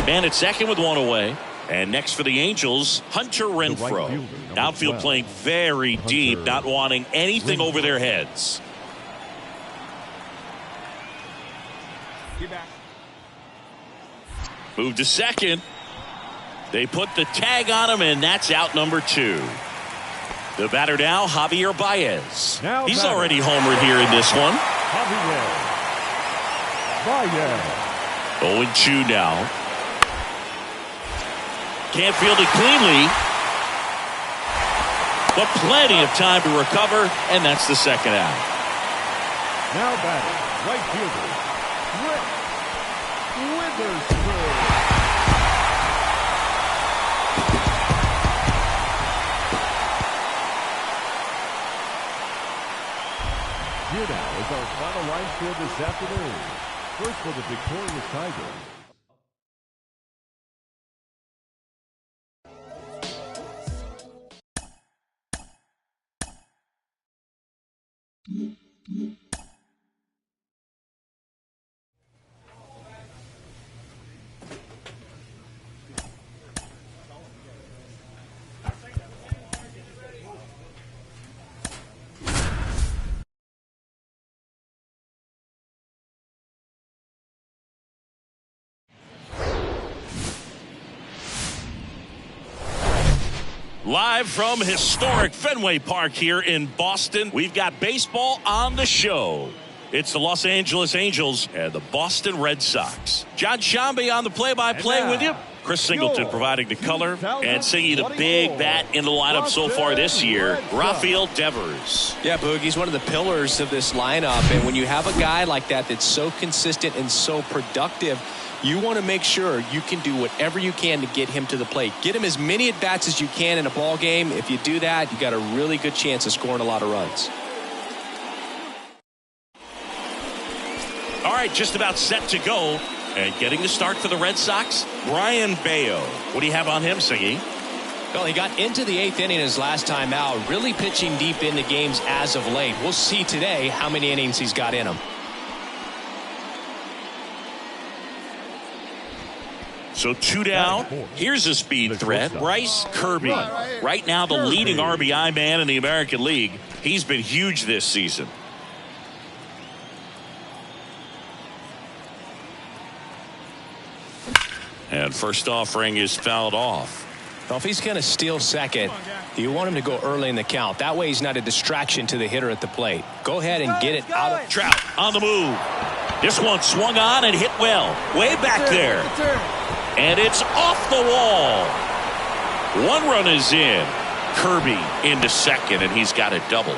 Man at second with one away. And next for the Angels, Hunter Renfroe. Outfield playing very deep, not wanting anything over their heads. Move to second. They put the tag on him, and that's out number 2. The batter now, Javier Baez. He's already homered here in this one. Javier Baez. 0-2 now. Can't field it cleanly, but plenty of time to recover, and that's the second out. Now batting, right fielder, Rick Witherspoon. Here now is our final line score this afternoon. First for the victorious Tigers. Live from historic Fenway Park here in Boston, we've got baseball on the show. It's the Los Angeles Angels and the Boston Red Sox. John Shambi on the play-by-play with you. Chris Singleton providing the color, and singing the big bat in the lineup so far this year, Rafael Devers. Yeah, Boog, he's one of the pillars of this lineup, and when you have a guy like that that's so consistent and so productive, you want to make sure you can do whatever you can to get him to the plate. Get him as many at-bats as you can in a ball game. If you do that, you got a really good chance of scoring a lot of runs. All right, just about set to go. And getting the start for the Red Sox, Brian Bayo. What do you have on him, Siggy? Well, he got into the 8th inning his last time out, really pitching deep into games as of late. We'll see today how many innings he's got in him. So 2 down. Here's a speed threat, Bryce Kirby. Right now the leading RBI man in the American League. He's been huge this season. And first offering is fouled off. Well, if he's going to steal second, you want him to go early in the count. That way he's not a distraction to the hitter at the plate. Go ahead and get it out of. Trout on the move. This one swung on and hit well. Way back there. And it's off the wall. 1 run is in. Kirby into second, and he's got a double.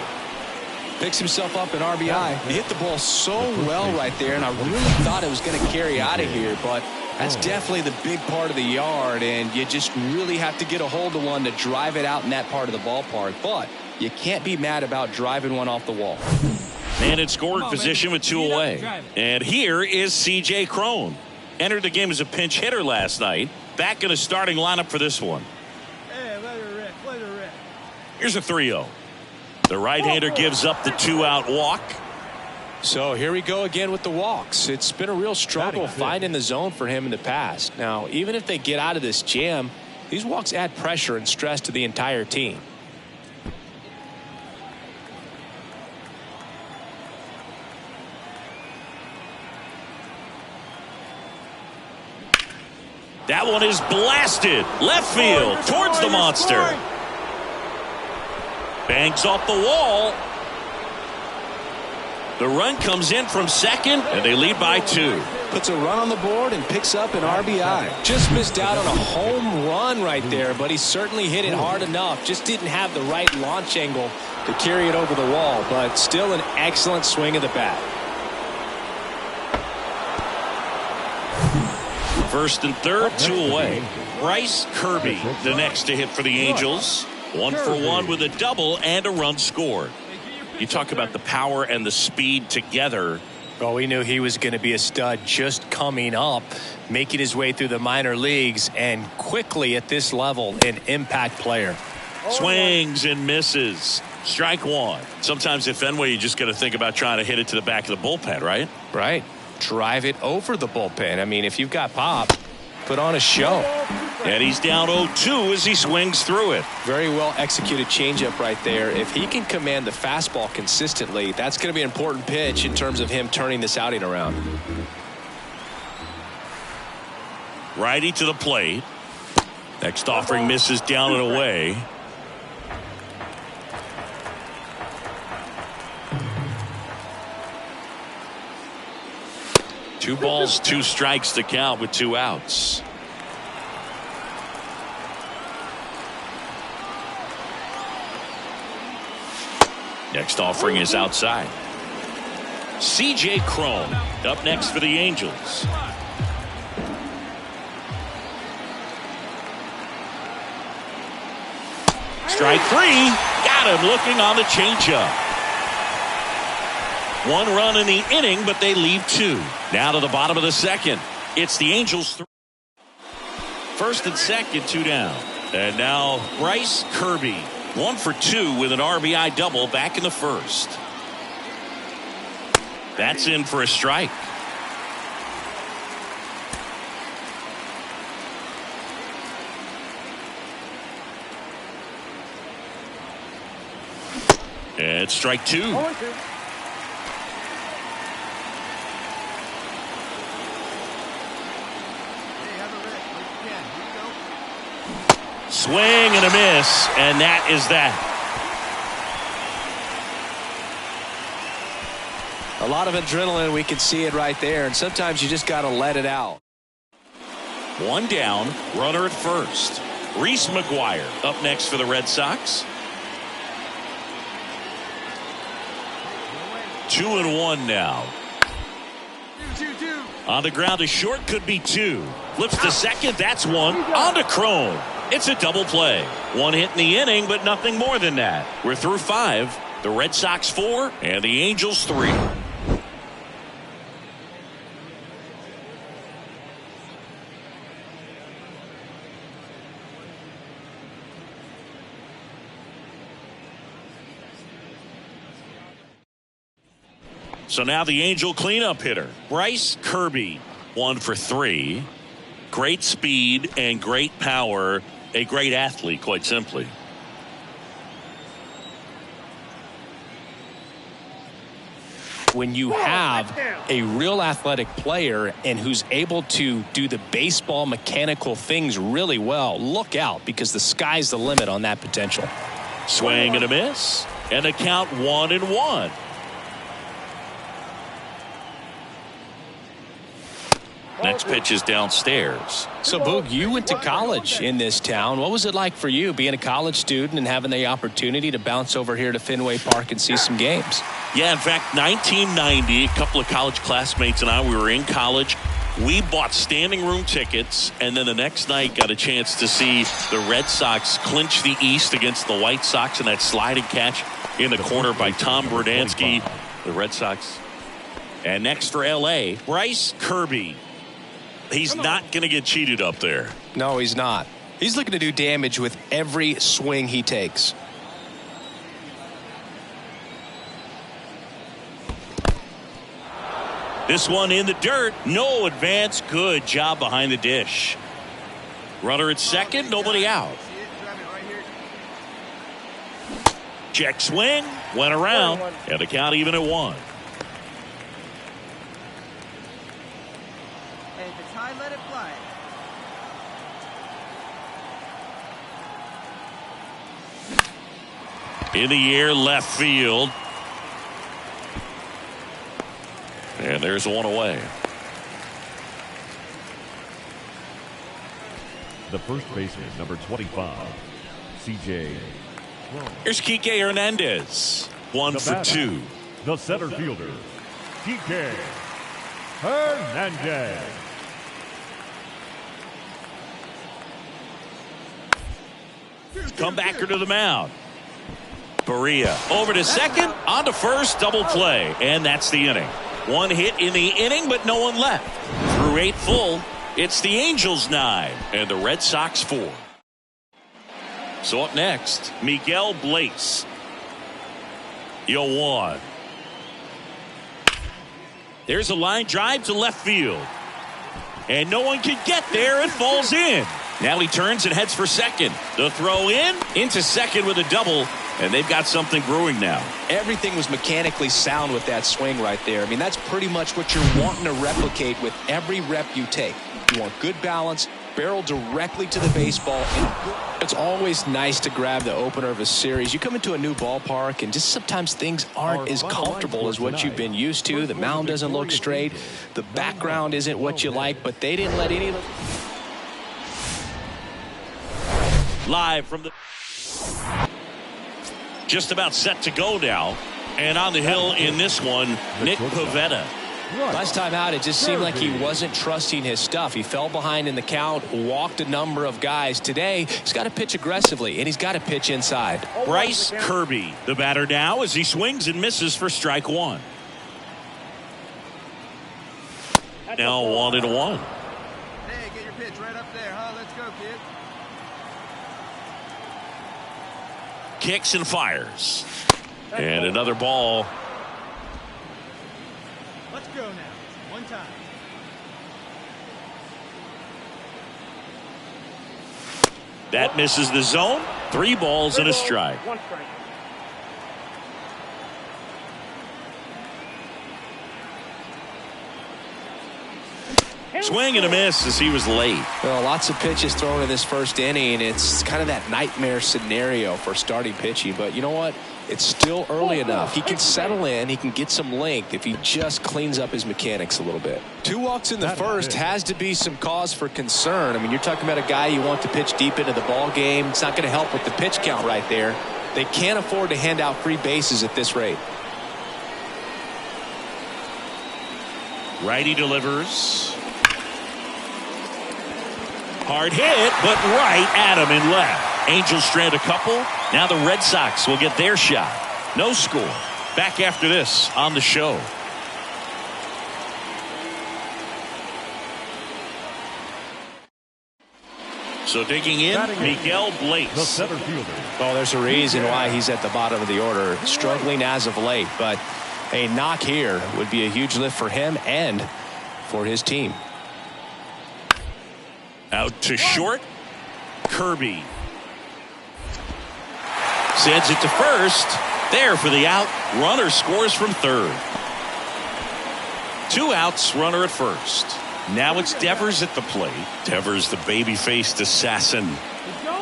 Picks himself up an RBI. He hit the ball so well right there, and I really thought it was going to carry out of here, but that's definitely the big part of the yard, and you just really have to get a hold of one to drive it out in that part of the ballpark. But you can't be mad about driving one off the wall. Man in scoring position with 2 away. And here is C.J. Cron. Entered the game as a pinch hitter last night. Back in a starting lineup for this one. Here's a 3-0. The right-hander gives up the 2-out walk. So here we go again with the walks. It's been a real struggle finding the zone for him in the past. Now, even if they get out of this jam, these walks add pressure and stress to the entire team. That one is blasted. Left field towards the monster. Bangs off the wall. The run comes in from second, and they lead by 2. Puts a run on the board and picks up an RBI. Just missed out on a home run right there, but he certainly hit it hard enough. Just didn't have the right launch angle to carry it over the wall, but still an excellent swing of the bat. First and third, 2 away. Bryce Kirby, the next to hit for the Angels. 1 for 1 with a double and a run scored. You talk about the power and the speed together. Well, we knew he was going to be a stud just coming up, making his way through the minor leagues, and quickly at this level, an impact player. Swings and misses. Strike 1. Sometimes at Fenway, you just got to think about trying to hit it to the back of the bullpen, right? Right. Drive it over the bullpen. I mean, if you've got pop, put on a show. And he's down 0-2 as he swings through it. Very well executed changeup right there. If he can command the fastball consistently, that's going to be an important pitch in terms of him turning this outing around. Righty to the plate. Next offering misses down and away. Two balls, two strikes to count with two outs. Next offering is outside. C.J. Cron up next for the Angels. Strike three. Got him looking on the changeup. One run in the inning, but they leave two. Now to the bottom of the second. It's the Angels. First and second, two down. And now Bryce Kirby. 1 for 2 with an RBI double back in the first. That's in for a strike. And strike two. Swing and a miss, and that is that. A lot of adrenaline, we can see it right there, and sometimes you just got to let it out. One down, runner at first. Reese McGuire up next for the Red Sox. 2-1 now. On the ground to short, could be two. Flips to second, that's one. On to Cron. It's a double play. One hit in the inning, but nothing more than that. We're through 5. The Red Sox 4 and the Angels 3. So now the Angel cleanup hitter, Bryce Kirby, 1 for 3. Great speed and great power. A great athlete, quite simply. When you have a real athletic player and who's able to do the baseball mechanical things really well, look out, because the sky's the limit on that potential. Swing and a miss, and the count 1-1. Next pitch is downstairs. So, Boog, you went to college in this town. What was it like for you being a college student and having the opportunity to bounce over here to Fenway Park and see some games? Yeah, in fact, 1990, a couple of college classmates and I, we were in college. We bought standing room tickets, and then the next night got a chance to see the Red Sox clinch the East against the White Sox in that sliding catch in the corner by Tom Berdansky. The Red Sox. And next for L.A., Bryce Kirby. He's not going to get cheated up there. No, he's not. He's looking to do damage with every swing he takes. This one in the dirt. No advance. Good job behind the dish. Runner at second. Nobody out. Check swing. Went around. And the count even at 1. Let it fly. In the air, left field. And there's one away. The first baseman, number 25, C.J. Here's Kike Hernandez. 1 for 2. The center fielder, Kike Hernandez. Comebacker to the mound. Perea over to second, on to first, double play, and that's the inning. One hit in the inning, but no one left. Through 8 full, it's the Angels 9 and the Red Sox 4. So up next, Miguel Blaze. 0-1. There's a line drive to left field. And no one can get there. It falls in. Now he turns and heads for second. The throw into second with a double. And they've got something brewing now. Everything was mechanically sound with that swing right there. I mean, that's pretty much what you're wanting to replicate with every rep you take. You want good balance, barrel directly to the baseball. It's always nice to grab the opener of a series. You come into a new ballpark and just sometimes things aren't as comfortable as what you've been used to. The mound doesn't look straight. The background isn't what you like, but they didn't let any of them. Live from the... Just about set to go now. And on the hill in this one, Nick Pivetta. Last time out, it just seemed like he wasn't trusting his stuff. He fell behind in the count, walked a number of guys. Today, he's got to pitch aggressively, and he's got to pitch inside. Bryce Kirby, the batter now, as he swings and misses for strike one. Now 1-1. Hey, get your pitch right up there, huh? Let's go, kid. Kicks and fires. And another ball. Let's go now. One time. That misses the zone. 3 balls and a strike. One strike. Swing and a miss as he was late. Well, lots of pitches thrown in this first inning. It's kind of that nightmare scenario for starting pitching. But you know what? It's still early enough. He can settle in. He can get some length if he just cleans up his mechanics a little bit. 2 walks in the first has to be some cause for concern. I mean, you're talking about a guy you want to pitch deep into the ball game. It's not going to help with the pitch count right there. They can't afford to hand out free bases at this rate. Righty delivers. Hard hit, but right at him and left. Angels strand a couple. Now the Red Sox will get their shot. No score. Back after this on the show. So digging in, Miguel Blaze. The center fielder. Oh, there's a reason why he's at the bottom of the order. Struggling as of late, but a knock here would be a huge lift for him and for his team. Out to short. Kirby. Sends it to first. There for the out. Runner scores from third. 2 outs, runner at first. Now it's Devers at the plate. Devers, the baby-faced assassin.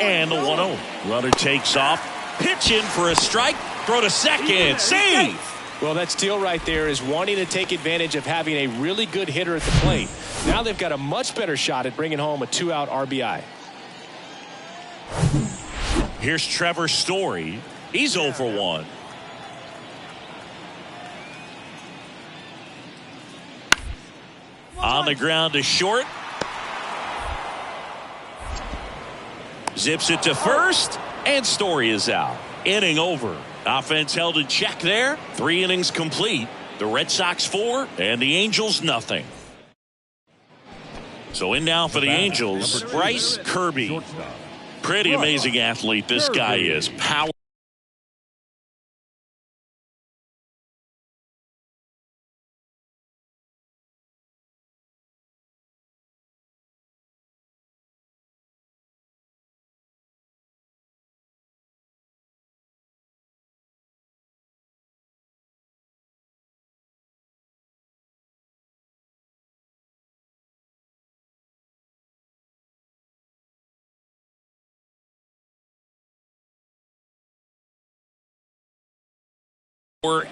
And the 1-0. Runner takes off. Pitch in for a strike. Throw to second. Save. Well, that steal right there is wanting to take advantage of having a really good hitter at the plate. Now they've got a much better shot at bringing home a 2-out RBI. Here's Trevor Story. He's 0 for 1. On the ground to short. Zips it to first. And Story is out. Inning over. Offense held in check there. 3 innings complete. The Red Sox 4 and the Angels nothing. So in now for the Angels, Bryce Kirby. Pretty amazing athlete this guy is. Power.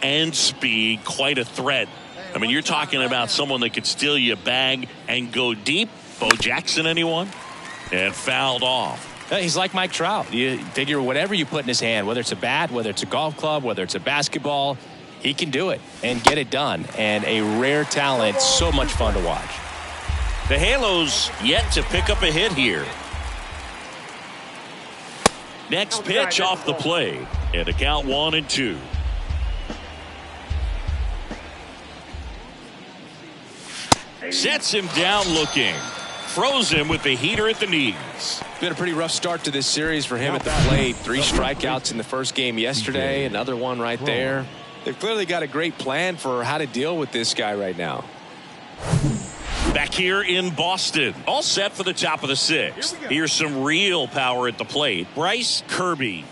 And speed, quite a threat. I mean, you're talking about someone that could steal you a bag and go deep. Bo Jackson, anyone? And fouled off. He's like Mike Trout. You figure whatever you put in his hand, whether it's a bat, whether it's a golf club, whether it's a basketball, he can do it and get it done. And a rare talent, so much fun to watch. The Halos yet to pick up a hit here. Next pitch off the plate. And a count 1-2. Sets him down looking. Throws him with the heater at the knees. Been a pretty rough start to this series for him at the plate. 3 strikeouts in the first game yesterday. Another one right there. They've clearly got a great plan for how to deal with this guy right now. Back back here in Boston. All set for the top of the sixth. Here's some real power at the plate. Bryce Kirby.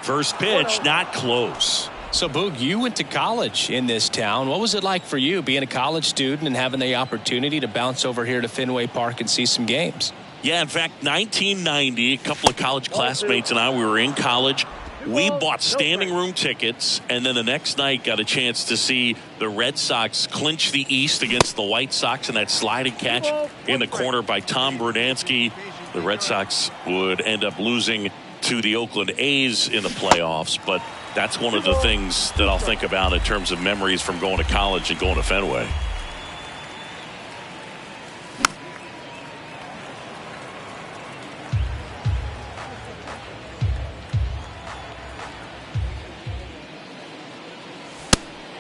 First pitch, not close. So, Boog, you went to college in this town. What was it like for you being a college student and having the opportunity to bounce over here to Fenway Park and see some games? Yeah, in fact, 1990, a couple of college classmates and I, we were in college. We bought standing room tickets, and then the next night got a chance to see the Red Sox clinch the East against the White Sox in that sliding catch in the corner by Tom Brudansky. The Red Sox would end up losing to the Oakland A's in the playoffs, but that's one of the things that I'll think about in terms of memories from going to college and going to Fenway.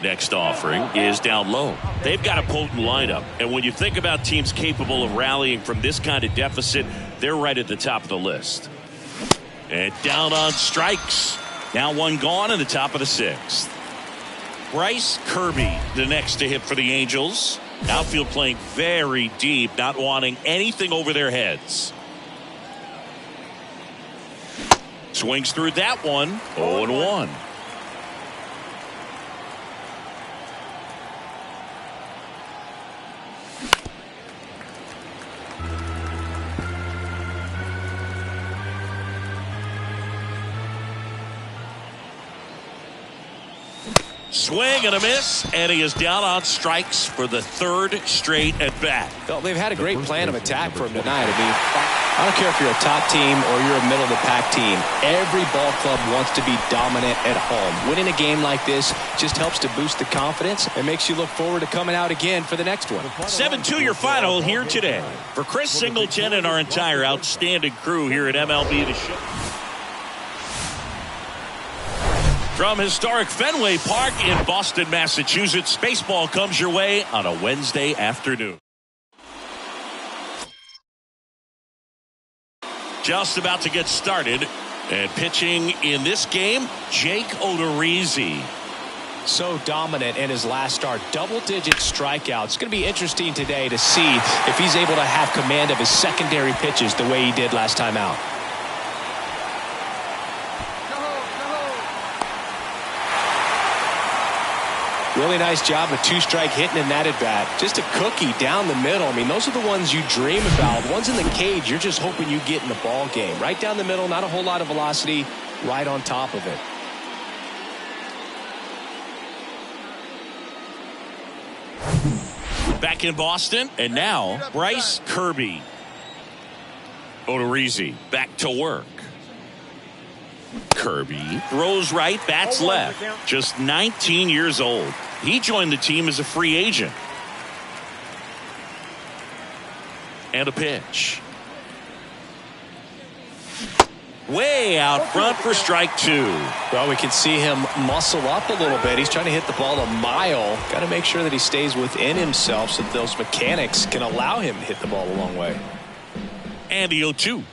Next offering is down low. They've got a potent lineup, and when you think about teams capable of rallying from this kind of deficit, they're right at the top of the list. And down on strikes. Now one gone in the top of the sixth. Bryce Kirby, the next to hit for the Angels. Outfield playing very deep, not wanting anything over their heads. Swings through that one. 0-1. Swing and a miss, and he is down on strikes for the third straight at bat. Well, they've had a great plan of attack for him tonight. I mean, I don't care if you're a top team or you're a middle of the pack team. Every ball club wants to be dominant at home. Winning a game like this just helps to boost the confidence and makes you look forward to coming out again for the next one. 7-2 your final here today. For Chris Singleton and our entire outstanding crew here at MLB The Show. From historic Fenway Park in Boston, Massachusetts, baseball comes your way on a Wednesday afternoon. Just about to get started, and pitching in this game, Jake Odorizzi. So dominant in his last start, double-digit strikeouts. It's going to be interesting today to see if he's able to have command of his secondary pitches the way he did last time out. Really nice job of two-strike hitting in that at-bat. Just a cookie down the middle. I mean, those are the ones you dream about. Ones in the cage, you're just hoping you get in the ball game. Right down the middle, not a whole lot of velocity, right on top of it. Back in Boston, and now Bryce Kirby. Odorizzi back to work. Kirby throws right, bats left. Just 19 years old. He joined the team as a free agent. And a pitch. Way out front for strike two. Well, we can see him muscle up a little bit. He's trying to hit the ball a mile. Got to make sure that he stays within himself so that those mechanics can allow him to hit the ball a long way. And the 0-2.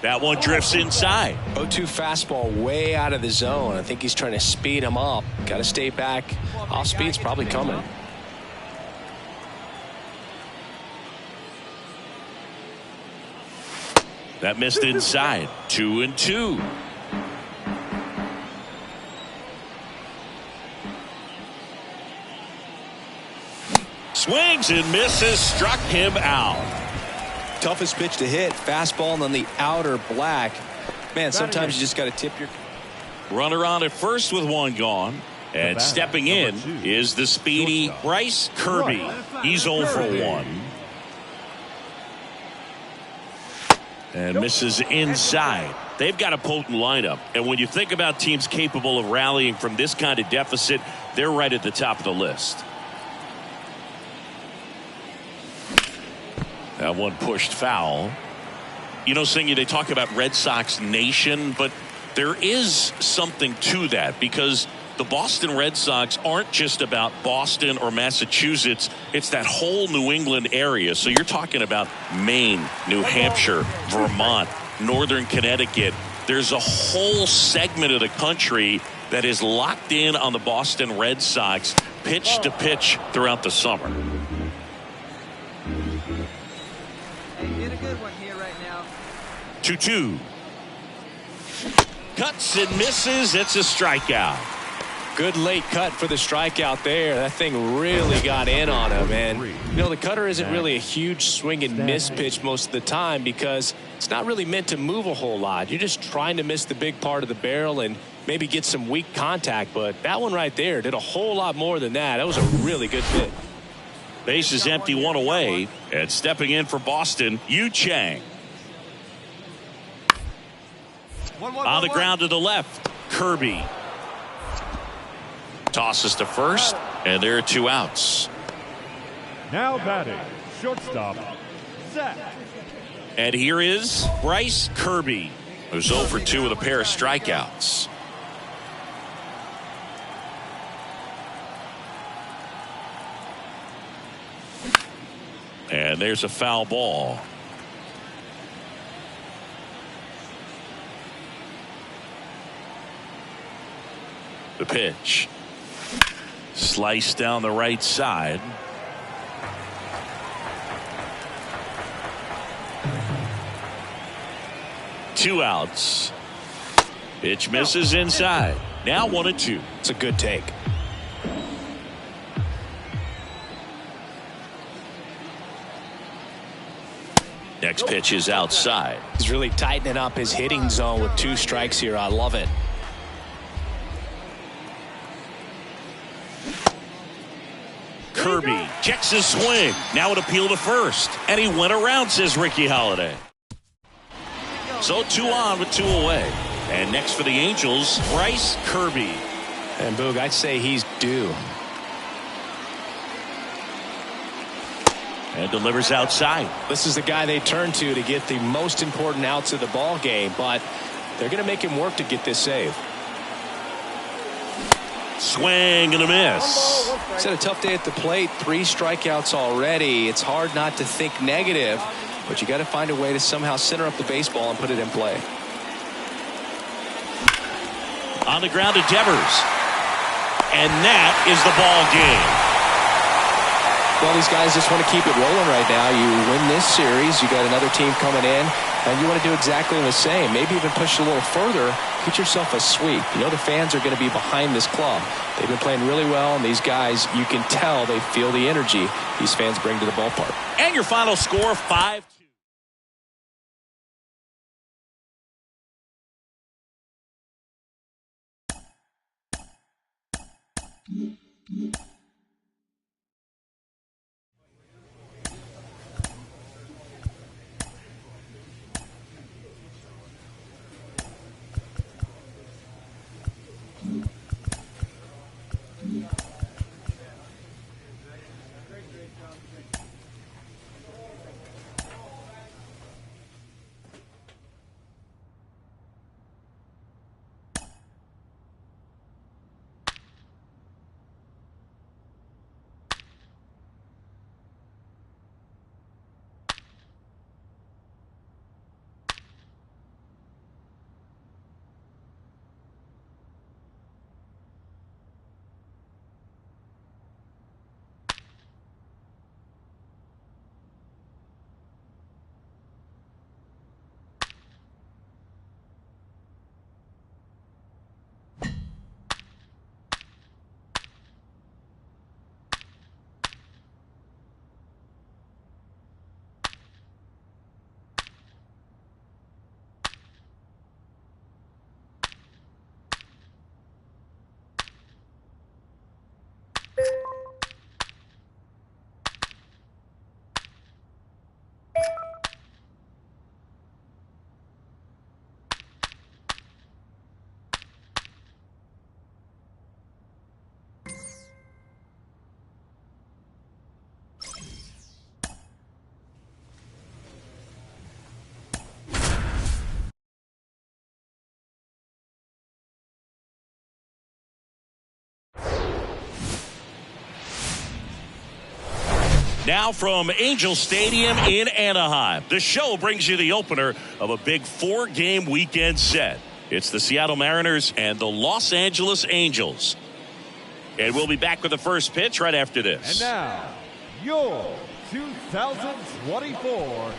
That one drifts inside. 0-2 fastball way out of the zone. I think he's trying to speed him up. Got to stay back. Off speed's probably coming. That missed inside. 2-2. Swings and misses. Struck him out. Toughest pitch to hit, fastball on the outer black. Man, sometimes you just got to tip your... Runner on at first with one gone. And stepping in is the speedy Bryce Kirby. He's 0 for 1. And misses inside. They've got a potent lineup. And when you think about teams capable of rallying from this kind of deficit, they're right at the top of the list. That one pushed foul. You know, Singy, they talk about Red Sox Nation, but there is something to that because the Boston Red Sox aren't just about Boston or Massachusetts. It's that whole New England area. So you're talking about Maine, New Hampshire, Vermont, Northern Connecticut. There's a whole segment of the country that is locked in on the Boston Red Sox pitch to pitch throughout the summer. Get a good one here right now. 2-2. Cuts and misses. It's a strikeout. Good late cut for the strikeout there. That thing really got in on him. And, you know, the cutter isn't really a huge swing and miss pitch most of the time because it's not really meant to move a whole lot. You're just trying to miss the big part of the barrel and maybe get some weak contact. But that one right there did a whole lot more than that. That was a really good hit. Base is empty, one away. And stepping in for Boston, Yu Chang. On the ground to the left, Kirby. Tosses to first, and there are 2 outs. Now batting, shortstop, Zach. And here is Bryce Kirby, who's 0 for 2 with a pair of strikeouts. And there's a foul ball. The pitch. Sliced down the right side. Two outs. Pitch misses inside. Now 1-2. It's a good take. Next pitch is outside. He's really tightening up his hitting zone with 2 strikes here. I love it. Kirby checks his swing. Now an appeal to first. And he went around, says Ricky Holiday. So 2 on with 2 away. And next for the Angels, Bryce Kirby. And Boog, I'd say he's due. And delivers outside. This is the guy they turn to get the most important outs of the ball game, but they're going to make him work to get this save. Swing and a miss. He's had a tough day at the plate. 3 strikeouts already. It's hard not to think negative, but you got to find a way to somehow center up the baseball and put it in play. On the ground to Devers. And that is the ball game. Well, these guys just want to keep it rolling right now. You win this series, you got another team coming in, and you want to do exactly the same. Maybe even push a little further, get yourself a sweep. You know the fans are going to be behind this club. They've been playing really well, and these guys, you can tell they feel the energy these fans bring to the ballpark. And your final score, 5-2. Now from Angel Stadium in Anaheim, the show brings you the opener of a big 4-game weekend set. It's the Seattle Mariners and the Los Angeles Angels. And we'll be back with the first pitch right after this. And now, your 2024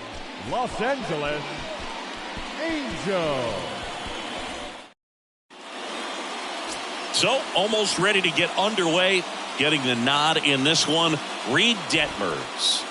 Los Angeles Angels. So, almost ready to get underway. Getting the nod in this one, Reed Detmers.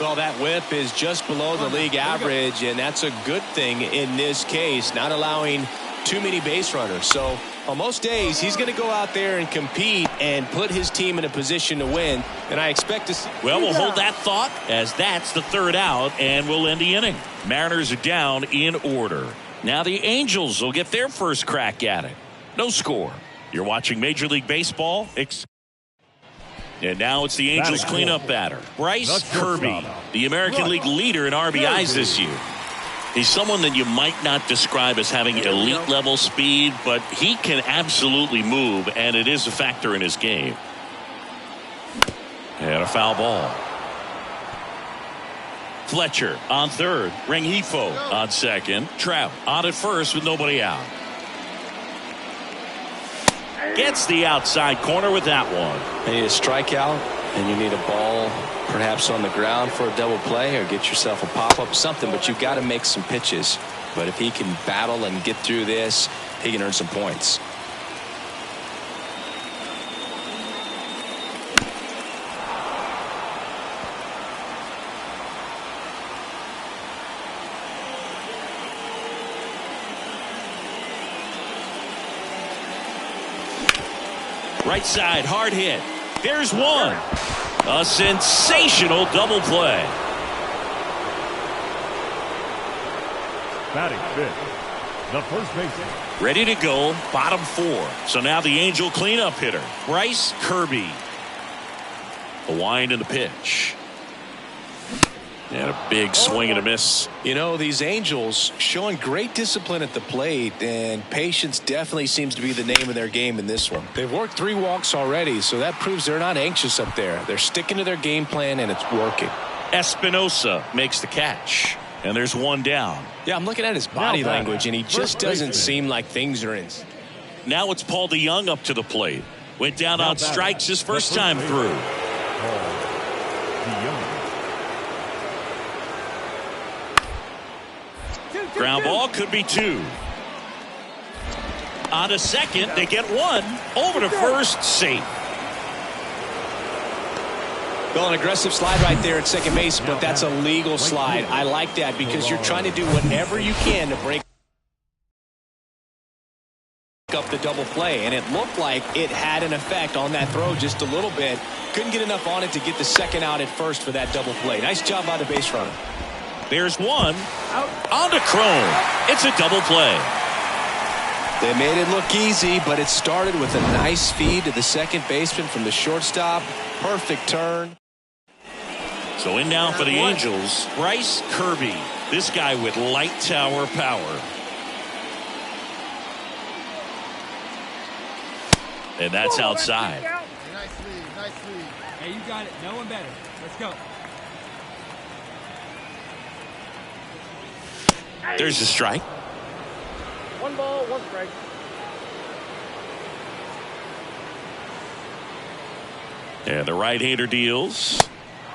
Well, that whip is just below the league average, and that's a good thing in this case, not allowing too many base runners. So on most days, he's going to go out there and compete and put his team in a position to win, and I expect to see. Well, we'll hold that thought as that's the third out, and we'll end the inning. Mariners are down in order. Now the Angels will get their first crack at it. No score. You're watching Major League Baseball. And now it's the Angels cleanup batter, Bryce Kirby, the American League leader in RBIs this year. He's someone that you might not describe as having elite level speed, but he can absolutely move, and it is a factor in his game. And a foul ball. Fletcher on third. Rengifo on second. Trout on at first with nobody out. Gets the outside corner with that one. You need a strikeout, and you need a ball perhaps on the ground for a double play, or get yourself a pop-up, something, but you've got to make some pitches. But if he can battle and get through this, he can earn some points. Right side, hard hit. There's one. A sensational double play. Batting fifth, the first baseman. Ready to go, bottom four. So now the Angel cleanup hitter, Bryce Kirby. A wind and the pitch. And a big swing and a miss. You know, these Angels showing great discipline at the plate, and patience definitely seems to be the name of their game in this one. They've worked 3 walks already, so that proves they're not anxious up there. They're sticking to their game plan, and it's working. Espinosa makes the catch, and there's one down. Yeah, I'm looking at his body language, and he just doesn't seem like things are in. Now it's Paul DeYoung up to the plate. Went down on strikes his first time through. Ground ball, could be 2. On to second, they get 1. Over to first, safe. Well, an aggressive slide right there at second base, but that's a legal slide. I like that because you're trying to do whatever you can to break up the double play, and it looked like it had an effect on that throw just a little bit. Couldn't get enough on it to get the second out at first for that double play. Nice job by the base runner. There's one. On to Crone. It's a double play. They made it look easy, but it started with a nice feed to the second baseman from the shortstop. Perfect turn. So in now for the Angels, Bryce Kirby. This guy with light tower power. And that's outside. Nice lead, nice lead. Hey, you got it. No one better. Let's go. There's a strike. 1 ball, 1 strike. And the right-hander deals.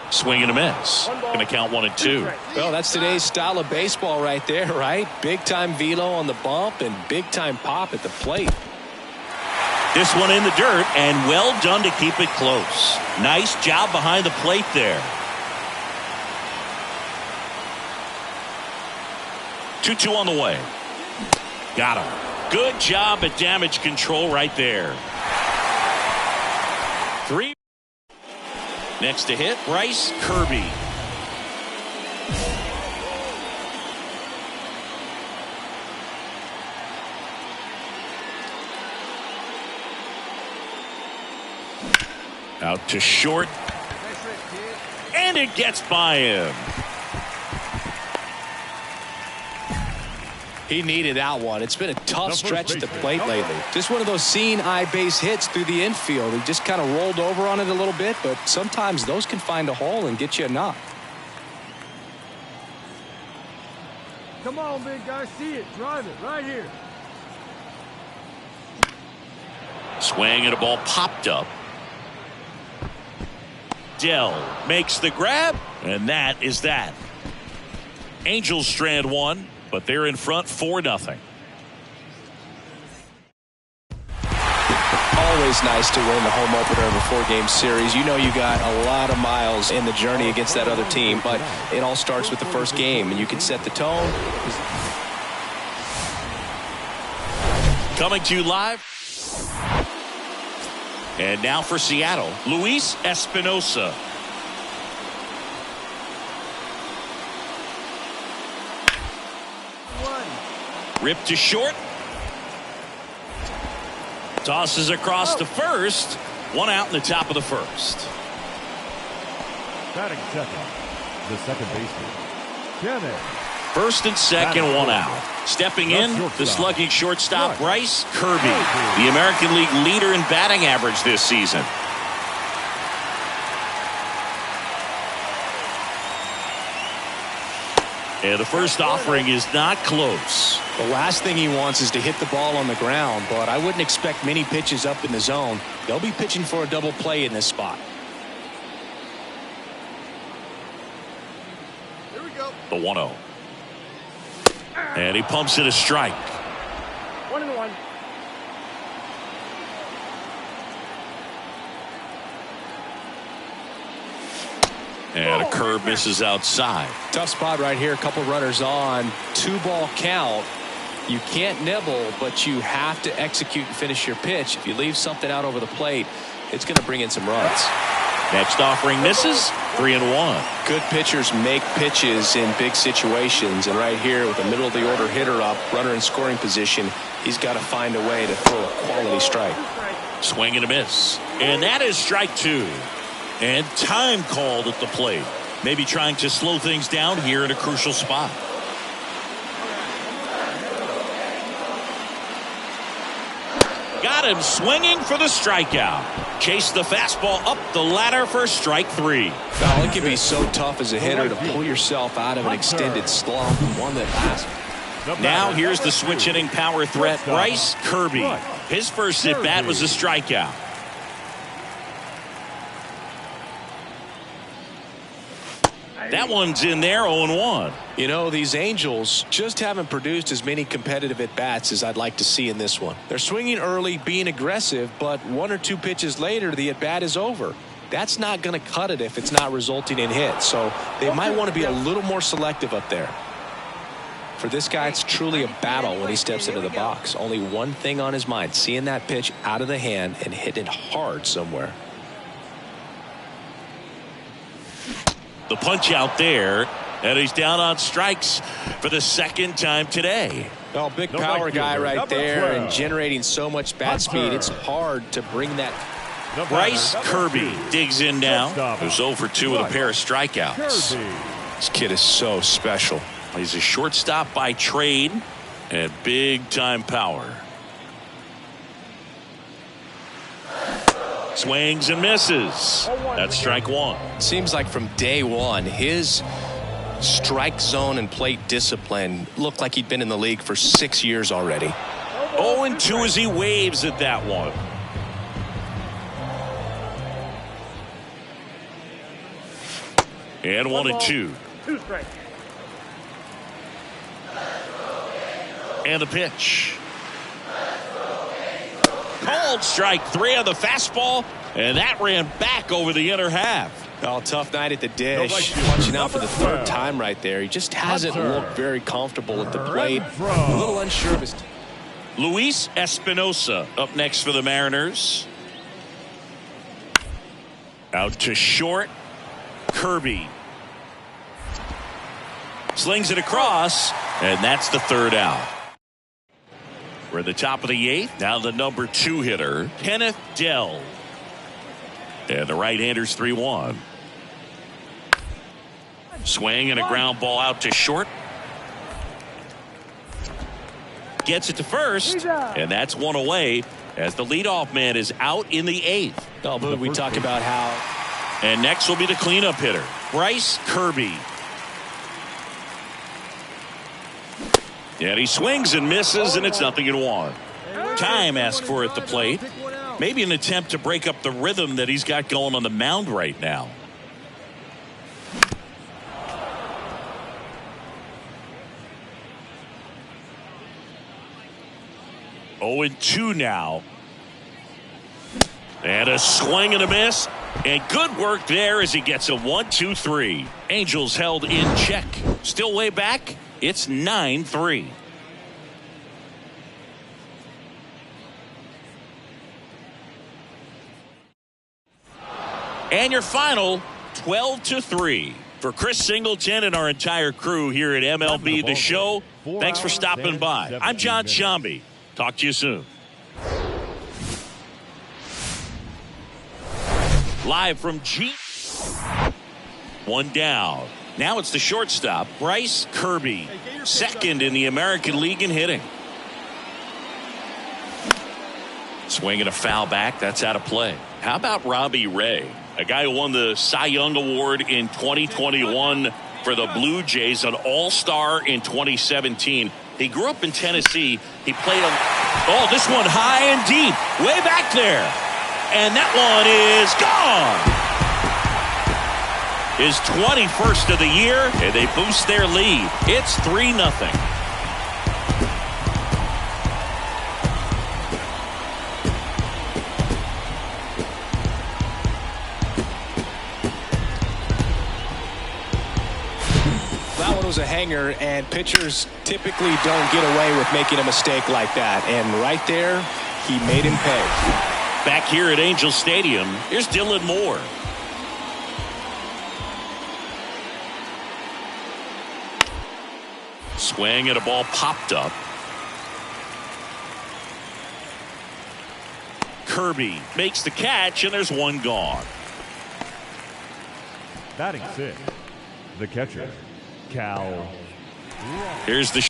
Swing and a miss. Going to count 1 and 2. Well, that's today's style of baseball right there, right? Big-time velo on the bump and big-time pop at the plate. This one in the dirt, and well done to keep it close. Nice job behind the plate there. 2-2 on the way. Got him. Good job at damage control right there. 3. Next to hit, Bryce Kirby. Out to short. And it gets by him. He needed that one. It's been a tough stretch at the plate lately. Just one of those seeing eye base hits through the infield. He just kind of rolled over on it a little bit, but sometimes those can find a hole and get you a knock. Come on, big guy. See it. Drive it right here. Swing and a ball popped up. Dell makes the grab, and that is that. Angels strand one, but they're in front 4-0. Always nice to win the home opener of a 4-game series. You know you got a lot of miles in the journey against that other team, but it all starts with the first game, and you can set the tone. Coming to you live. And now for Seattle, Luis Espinosa. Ripped to short. Tosses across to first. 1 out in the top of the first. Batting second, the second baseman, Kenneth. First and second, 1 out. Stepping in, the slugging shortstop, Bryce Kirby, the American League leader in batting average this season. And the first offering is not close. The last thing he wants is to hit the ball on the ground, but I wouldn't expect many pitches up in the zone. They'll be pitching for a double play in this spot. Here we go. The 1-0. And he pumps it a strike. 1-1. And a curve misses outside. Tough spot right here. A couple runners on. 2-ball count. You can't nibble, but you have to execute and finish your pitch. If you leave something out over the plate, it's going to bring in some runs. Next offering misses. 3-1. Good pitchers make pitches in big situations, and right here with the middle of the order hitter up, runner in scoring position, he's got to find a way to throw a quality strike. Swing and a miss. And that is strike 2. And time called at the plate. Maybe trying to slow things down here in a crucial spot. Got him swinging for the strikeout. Chase the fastball up the ladder for strike 3. Well, it can be so tough as a hitter to pull yourself out of an extended slump, one that lasts. Now here's the switch hitting power threat, Bryce Kirby. His first at bat was a strikeout. That one's in there, 0-1. You know, these Angels just haven't produced as many competitive at-bats as I'd like to see in this one. They're swinging early, being aggressive, but 1 or 2 pitches later, the at-bat is over. That's not going to cut it if it's not resulting in hits, so they might want to be a little more selective up there. For this guy, it's truly a battle when he steps into the box. Only one thing on his mind, seeing that pitch out of the hand and hitting it hard somewhere. The punch out there, and he's down on strikes for the second time today. Well, big power guy right there and generating so much bat speed, it's hard to bring that. Bryce Kirby digs in now. Who's 0 for 2 with a pair of strikeouts. This kid is so special. He's a shortstop by trade and big time power. Swings and misses. That's strike 1. Seems like from day one, his strike zone and plate discipline looked like he'd been in the league for 6 years already. 0-2 as he waves at that one. And 1-2. 2 strikes. And the pitch. Called strike 3 on the fastball, and that ran back over the inner half. Oh, tough night at the dish. Punching out for the 3rd time right there. He just hasn't looked very comfortable at the plate. A little unsure of his. Luis Espinosa up next for the Mariners. Out to short. Kirby. Slings it across, and that's the 3rd out. We're at the top of the 8th. Now the number 2 hitter, Kenneth Dell. And the right-hander's 3-1. Swing and a ground ball out to short. Gets it to first, and that's 1 away as the leadoff man is out in the 8th. Oh, but we talk about how. And next will be the cleanup hitter, Bryce Kirby. And he swings and misses, and it's 0-1. Time asked for at the plate. Maybe an attempt to break up the rhythm that he's got going on the mound right now. Oh, and 2 now. And a swing and a miss. And good work there as he gets a 1-2-3. Angels held in check. Still way back. It's 9-3. And your final 12-3. For Chris Singleton and our entire crew here at MLB The Show, thanks for stopping by. I'm John Shambi. Talk to you soon. Live from G. 1 down. Now it's the shortstop, Bryce Kirby, second in the American League in hitting. Swinging a foul back. That's out of play. How about Robbie Ray, a guy who won the Cy Young Award in 2021 for the Blue Jays, an all-star in 2017. He grew up in Tennessee. He played this one high and deep, way back there. And that one is gone. His 21st of the year, and they boost their lead. It's 3-0. Was a hanger, and pitchers typically don't get away with making a mistake like that, and right there he made him pay. Back here at Angel Stadium, here's Dylan Moore. Swing and a ball popped up. Kirby makes the catch, and there's one gone. Batting 6, the catcher, Cal. Here's the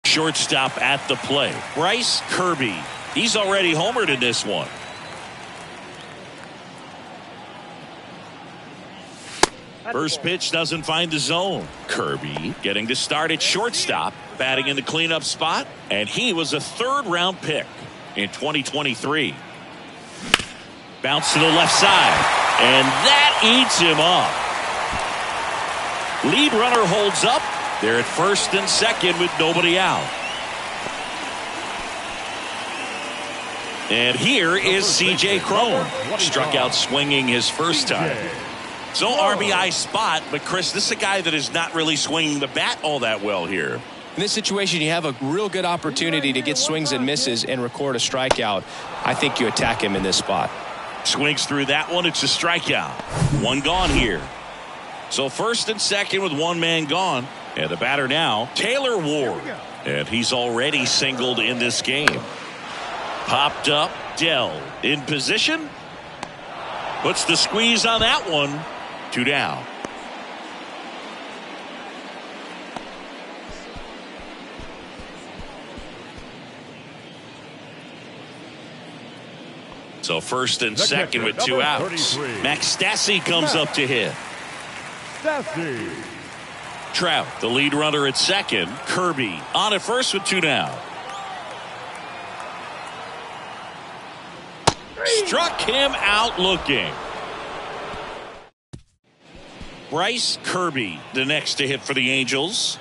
shortstop at the plate, Bryce Kirby. He's already homered in this one. First pitch doesn't find the zone. Kirby getting to start at shortstop, batting in the cleanup spot, and he was a third-round pick in 2023. Bounce to the left side, and that eats him up. Lead runner holds up. They're at first and second with nobody out. And here is C.J. Cron. Struck out swinging his first time. So RBI spot, but Chris, this is a guy that is not really swinging the bat all that well here. In this situation, you have a real good opportunity to get swings and misses and record a strikeout. I think you attack him in this spot. Swings through that one. It's a strikeout. One gone here. So first and second with one man gone. And the batter now, Taylor Ward. And he's already singled in this game. Popped up, Dell in position. Puts the squeeze on that one. 2 down. So first and second with 2 outs. Max Stassi comes up to hit. Stassi. Trout, the lead runner at second. Kirby on at first with 2 down. Struck him out looking. Bryce Kirby, the next to hit for the Angels.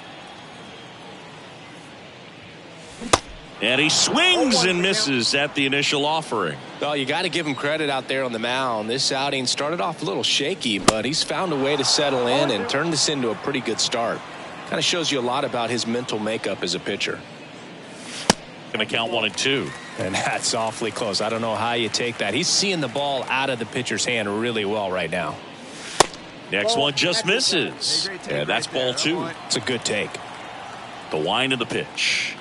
And he swings and misses at the initial offering. Well, you got to give him credit out there on the mound. This outing started off a little shaky, but he's found a way to settle in and turn this into a pretty good start. Kind of shows you a lot about his mental makeup as a pitcher. Going to count 1 and 2. And that's awfully close. I don't know how you take that. He's seeing the ball out of the pitcher's hand really well right now. Next one just misses. And that's ball 2. It's a good take. The wind of the pitch.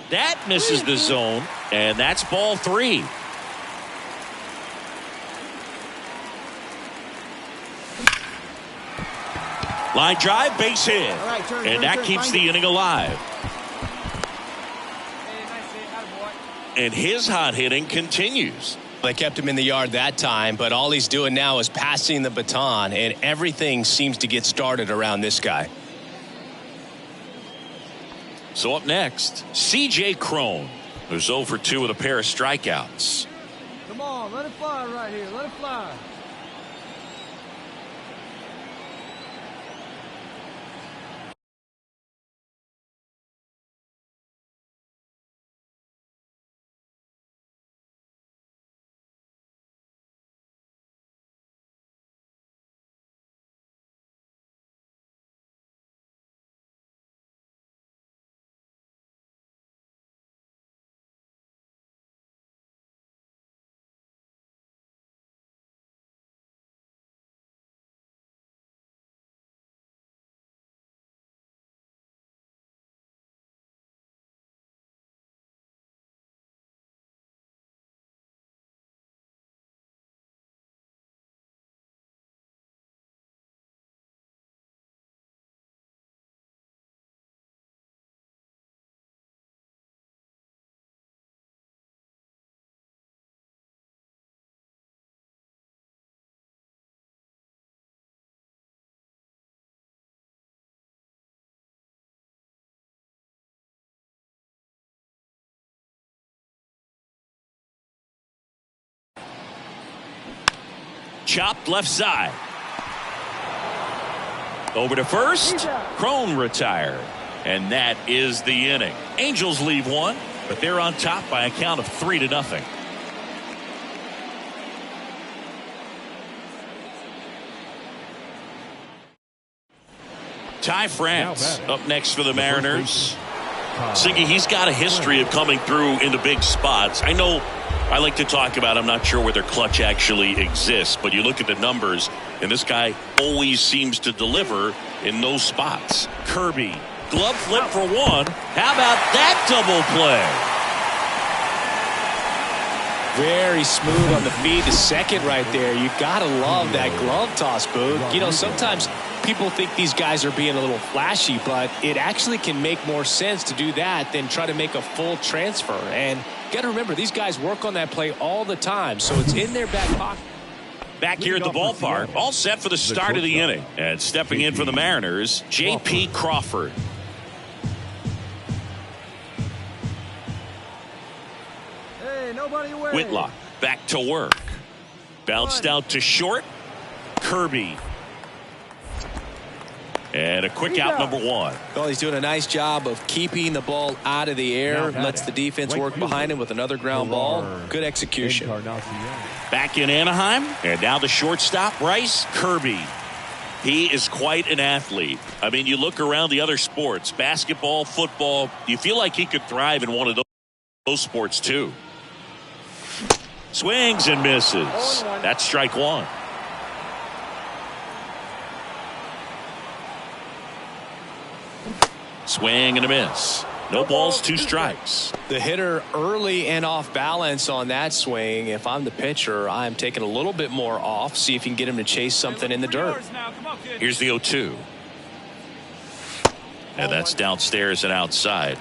That misses the zone, and that's ball 3. Line drive, base hit. And that keeps the inning alive. And his hot hitting continues. They kept him in the yard that time, but all he's doing now is passing the baton, and everything seems to get started around this guy. So up next, C.J. Cron, who's 0 for 2 with a pair of strikeouts. Come on, let it fly right here. Let it fly. Chopped left side. Over to first. Cron retired. And that is the inning. Angels leave one, but they're on top by a count of 3-0. Ty France up next for the Mariners. Siggy, he's got a history of coming through into big spots. I know I like to talk about, I'm not sure where their clutch actually exists, but you look at the numbers, and this guy always seems to deliver in those spots. Kirby, glove flip for 1. How about that double play? Very smooth on the feed to second right there. You got to love that glove toss, Boog. You know, sometimes people think these guys are being a little flashy, but it actually can make more sense to do that than try to make a full transfer. And got to remember, these guys work on that play all the time, so it's in their back pocket. Back here at the ballpark, all set for the start of the inning. And stepping in for the Mariners, J.P. Crawford. Hey, nobody away. Whitlock back to work. Bounced out to short. Kirby. And a quick out, number one. Well, he's doing a nice job of keeping the ball out of the air. Lets the defense work behind him with another ground ball. Good execution. Back in Anaheim. And now the shortstop, Bryce Kirby. He is quite an athlete. I mean, you look around the other sports, basketball, football, you feel like he could thrive in one of those sports too. Swings and misses. That's strike one. Swing and a miss. No balls, 2 strikes. The hitter early and off balance on that swing. If I'm the pitcher, I'm taking a little bit more off. See if you can get him to chase something in the dirt. Here's the 0-2. And that's downstairs and outside.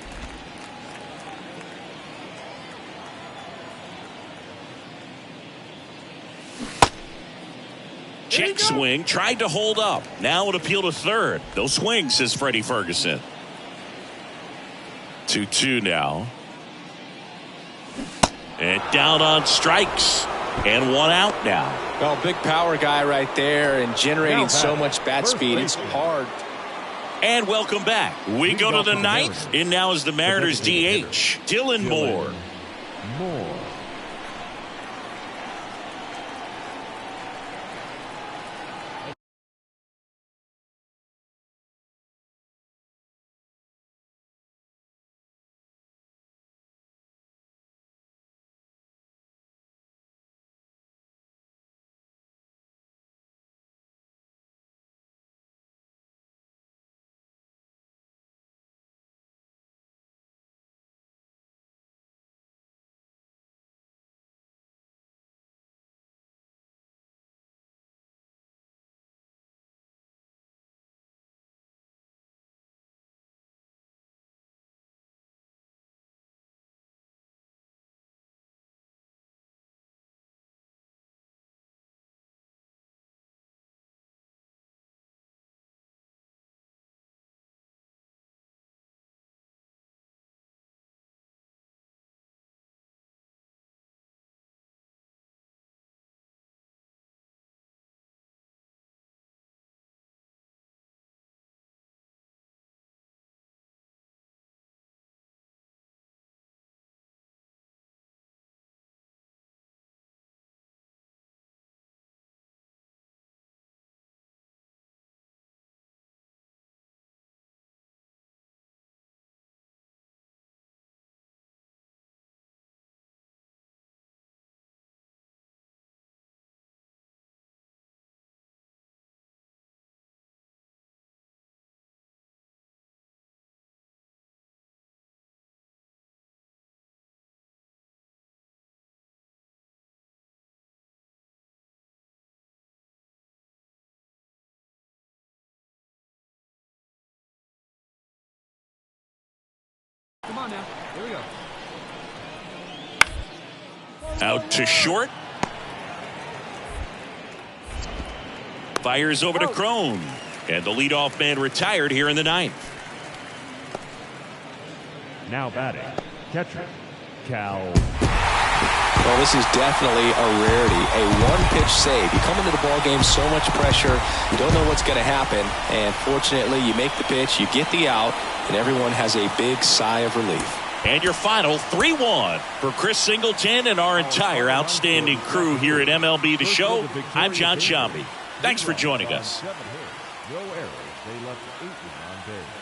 Check swing, tried to hold up. Now it appeal to third. No swing, says Freddie Ferguson. 2-2 now. And down on strikes. And 1 out now. Well, big power guy right there and generating so much bat speed. It's hard. And welcome back. We go to the 9th. In now is the Mariners DH, Dylan Moore. Come on now. Here we go. Out to short. Fires over to Crone. And the leadoff man retired here in the 9th. Now batting, catcher, Cal. Well, this is definitely a rarity. A one-pitch save. You come into the ball game, so much pressure. You don't know what's going to happen. And fortunately, you make the pitch, you get the out, and everyone has a big sigh of relief. And your final 3-1 for Chris Singleton and our entire outstanding crew here at MLB The Show. I'm John Shambi. Thanks for joining us. No errors. They left 8 on base.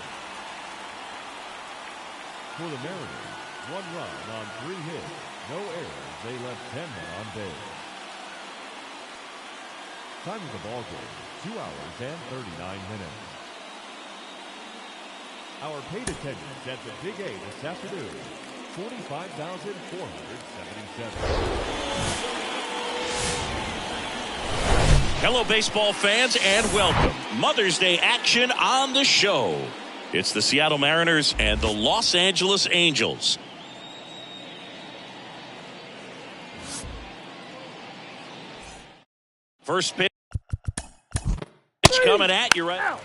For the Mariners, 1 run on 3 hits. No errors. They left 10 on base. Time of the ball game, 2 hours and 39 minutes. Our paid attendance at the Big A this afternoon, 45,477. Hello, baseball fans, and welcome. Mother's Day action on the show. It's the Seattle Mariners and the Los Angeles Angels. First pitch coming at you right.